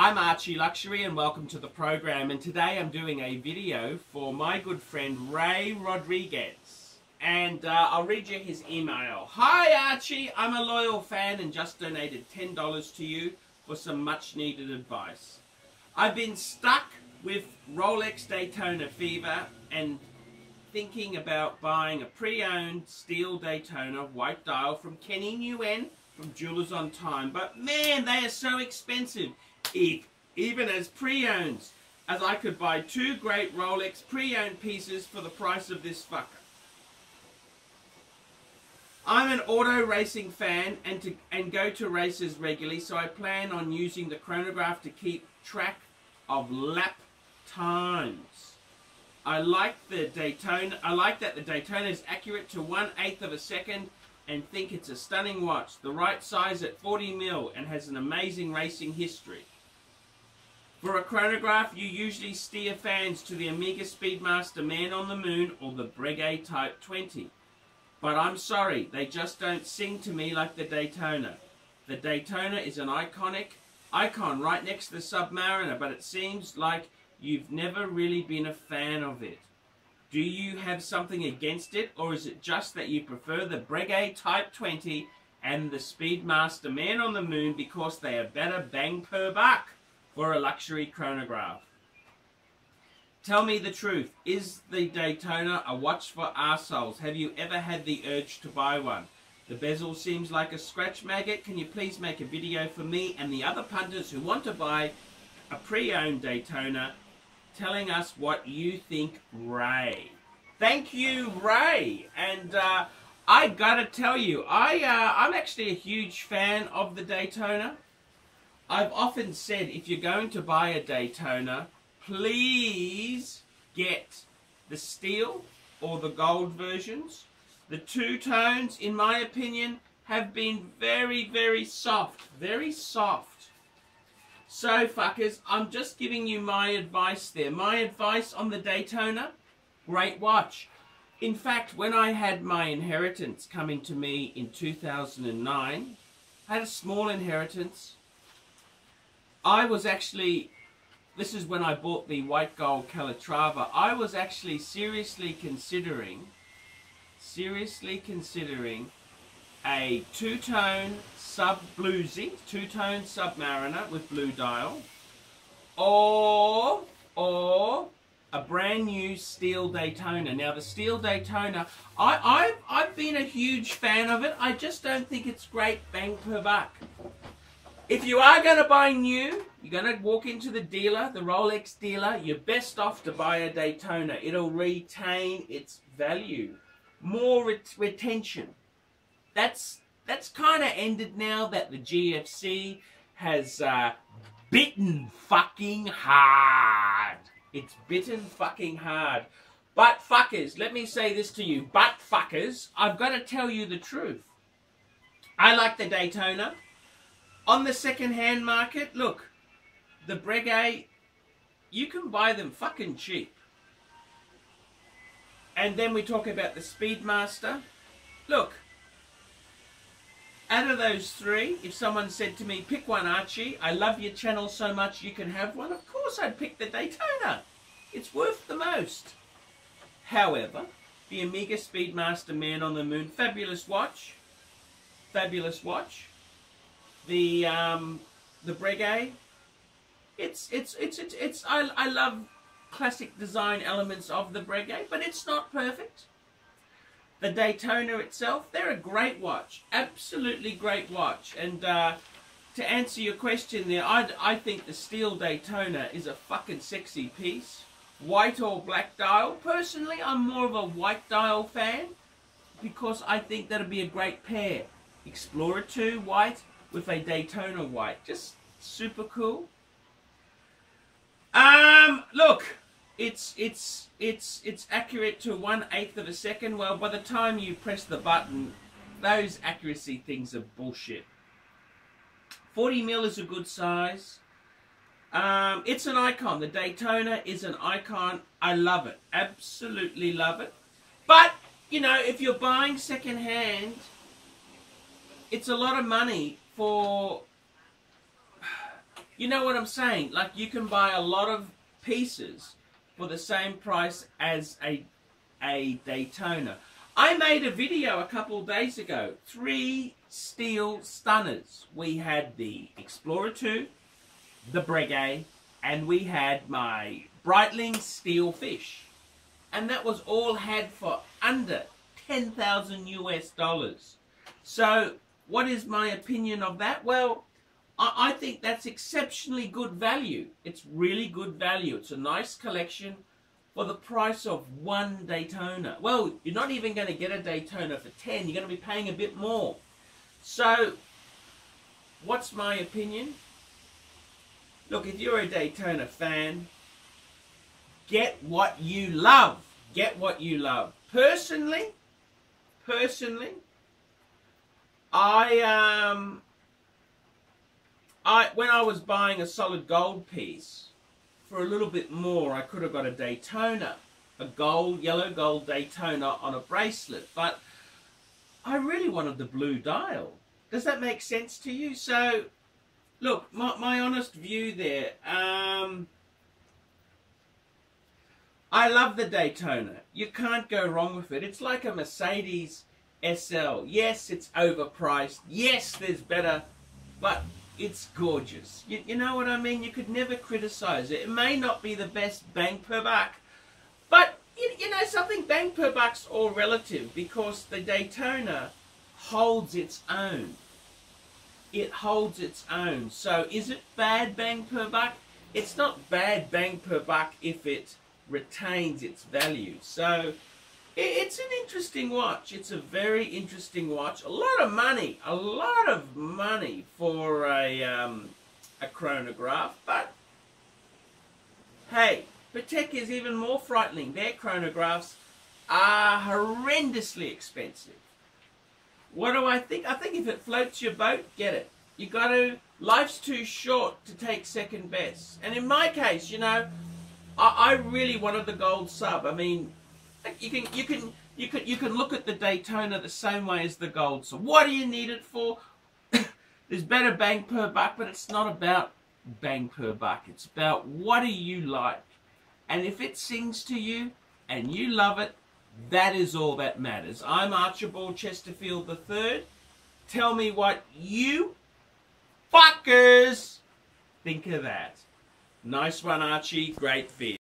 I'm ArchieLuxury and welcome to the program, and today I'm doing a video for my good friend Ray Rodriguez, and I'll read you his email. Hi Archie, I'm a loyal fan and just donated $10 to you for some much needed advice. I've been stuck with Rolex Daytona fever and thinking about buying a pre-owned steel Daytona white dial from Kenny Nguyen from Jewelers on Time, but man, they are so expensive, even as pre-owns, as I could buy two great Rolex pre-owned pieces for the price of this fucker. I'm an auto racing fan and go to races regularly, so I plan on using the chronograph to keep track of lap times. I like that the Daytona is accurate to 1/8 of a second and think it's a stunning watch, the right size at 40 mil and has an amazing racing history. For a chronograph, you usually steer fans to the Omega Speedmaster Man on the Moon or the Breguet Type 20. But I'm sorry, they just don't sing to me like the Daytona. The Daytona is an icon right next to the Submariner, but it seems like you've never really been a fan of it. Do you have something against it, or is it just that you prefer the Breguet Type 20 and the Speedmaster Man on the Moon because they are better bang per buck for a luxury chronograph? Tell me the truth. Is the Daytona a watch for arseholes? Have you ever had the urge to buy one? The bezel seems like a scratch maggot. Can you please make a video for me and the other punters who want to buy a pre-owned Daytona, telling us what you think, Ray? Thank you, Ray. And I gotta tell you, I'm actually a huge fan of the Daytona. I've often said, if you're going to buy a Daytona, please get the steel or the gold versions. The two-tones, in my opinion, have been very, very soft. Very soft. So, fuckers, I'm just giving you my advice there. My advice on the Daytona, great watch. In fact, when I had my inheritance coming to me in 2009, I had a small inheritance. I was actually, this is when I bought the white gold Calatrava, I was actually seriously considering a two-tone sub-bluesy, two-tone Submariner with blue dial, or a brand new steel Daytona. Now the steel Daytona, I've been a huge fan of it. I just don't think it's great bang per buck. If you are going to buy new, you're going to walk into the dealer, the Rolex dealer, you're best off to buy a Daytona. It'll retain its value. More retention. That's kind of ended now that the GFC has bitten fucking hard. It's bitten fucking hard. But fuckers, let me say this to you. But fuckers, I've got to tell you the truth. I like the Daytona. On the second-hand market, look, the Breguet, you can buy them fucking cheap. And then we talk about the Speedmaster. Look, out of those three, if someone said to me, pick one, Archie, I love your channel so much you can have one, of course I'd pick the Daytona. It's worth the most. However, the Omega Speedmaster Man on the Moon, fabulous watch. Fabulous watch. The Breguet, I love classic design elements of the Breguet, but it's not perfect. The Daytona itself, they're a great watch, absolutely great watch. And to answer your question there, I think the steel Daytona is a fucking sexy piece. White or black dial. Personally, I'm more of a white dial fan because I think that'd be a great pair. Explorer 2 white with a Daytona white, just super cool. Look, it's accurate to 1/8 of a second. Well, by the time you press the button, those accuracy things are bullshit. 40 mil is a good size. It's an icon. The Daytona is an icon. I love it, absolutely love it. But you know, if you're buying second hand, it's a lot of money for you know what I'm saying? Like, you can buy a lot of pieces for the same price as a Daytona. I made a video a couple of days ago. 3 steel stunners. We had the Explorer 2, the Breguet, and we had my Breitling steel fish. And that was all had for under 10,000 US dollars. So, what is my opinion of that? Well, I think that's exceptionally good value. It's really good value. It's a nice collection for the price of 1 Daytona. Well, you're not even going to get a Daytona for 10. You're going to be paying a bit more. So, what's my opinion? Look, if you're a Daytona fan, get what you love. Get what you love. Personally, when I was buying a solid gold piece, for a little bit more, I could have got a Daytona, a yellow gold Daytona on a bracelet, but I really wanted the blue dial. Does that make sense to you? So, look, my honest view there, I love the Daytona. You can't go wrong with it. It's like a Mercedes SL. Yes, it's overpriced. Yes, there's better, but it's gorgeous. You know what I mean? You could never criticize it. It may not be the best bang per buck, but you know something, bang per buck's all relative, because the Daytona holds its own. It holds its own. So is it bad bang per buck? It's not bad bang per buck if it retains its value. So it's an interesting watch. It's a very interesting watch. A lot of money for a chronograph. But hey, Patek is even more frightening. Their chronographs are horrendously expensive. What do I think? I think if it floats your boat, get it. You got to. Life's too short to take second best. And in my case, you know, I really wanted the gold sub. I mean, you can look at the Daytona the same way as the gold. So what do you need it for? There's better bang per buck, but it's not about bang per buck. It's about what do you like. And if it sings to you and you love it, that is all that matters. I'm Archibald Chesterfield III. Tell me what you fuckers think of that. Nice one, Archie. Great vid.